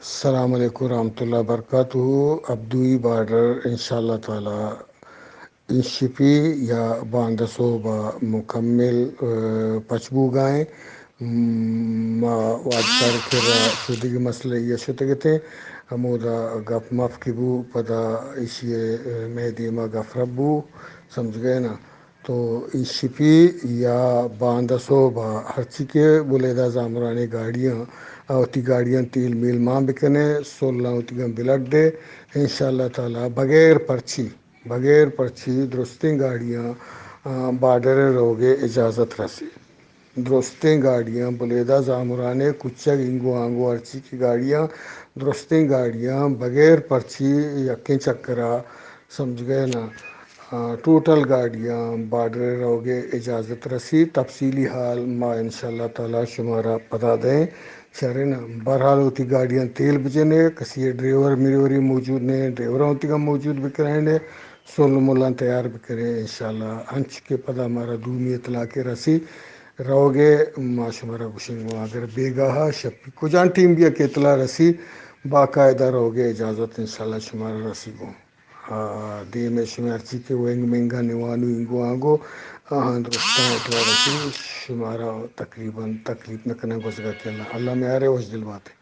السلام علیکم ورحمۃ اللہ وبرکاتہ. ابدوئی بارڈر انشاءاللہ تعالی انشپی یا باندسو با مکمل پچبو گائیں ما واجکار کرا شدگی مسئلہ یہ شتگی تھے ہمودا گپ مف کی بو پدا اسی مہدی ما گف ربو سمجھ گئے نا. تو شپی یا باندسو با ہرچی کے بولیدا زامرانی گاڑیاں اوتی گاڑیاں تیل میل ماں بکنے سولہ ہوتی گا بلٹ دے انشاءاللہ تعالی بغیر پرچی درستیں گاڑیاں بارڈر روگے اجازت رسی درستیں گاڑیاں بلیدہ زامرانے کچک انگو آنگو ارچی کی گاڑیاں درستیں گاڑیاں بغیر پرچی یقیں چکرا سمجھ گئے نا. ٹوٹل گاڑیاں بارڈر روگے اجازت رسی تفصیلی حال ما انشاءاللہ تعالی شمارا پتا دیں چرے نا. بہرحال ہوتی گاڑیاں تیل بجنے کسی ڈرائیور میوری موجود نہیں ڈرائیوراں ہوتی کا موجود بھی کریں نے سول ملان تیار بھی کریں انشاءاللہ ہنچ کے پدا ہمارا دومی اطلاع کے رسی روگے شمارا گشنگو اگر بیگاہ شپی کجان ٹیم بھی کے اطلاع رسی باقاعدہ روگے اجازت انشاءاللہ شمارا رسی گو دی میں شمار چی کے وینگ مہنگا نیوانو انگو آنگو درستان اطلاع رسی شمارا تقریباً تکلیف نہ کرنا گزگا کے اللہ میں آ رہے وش دل بات ہے.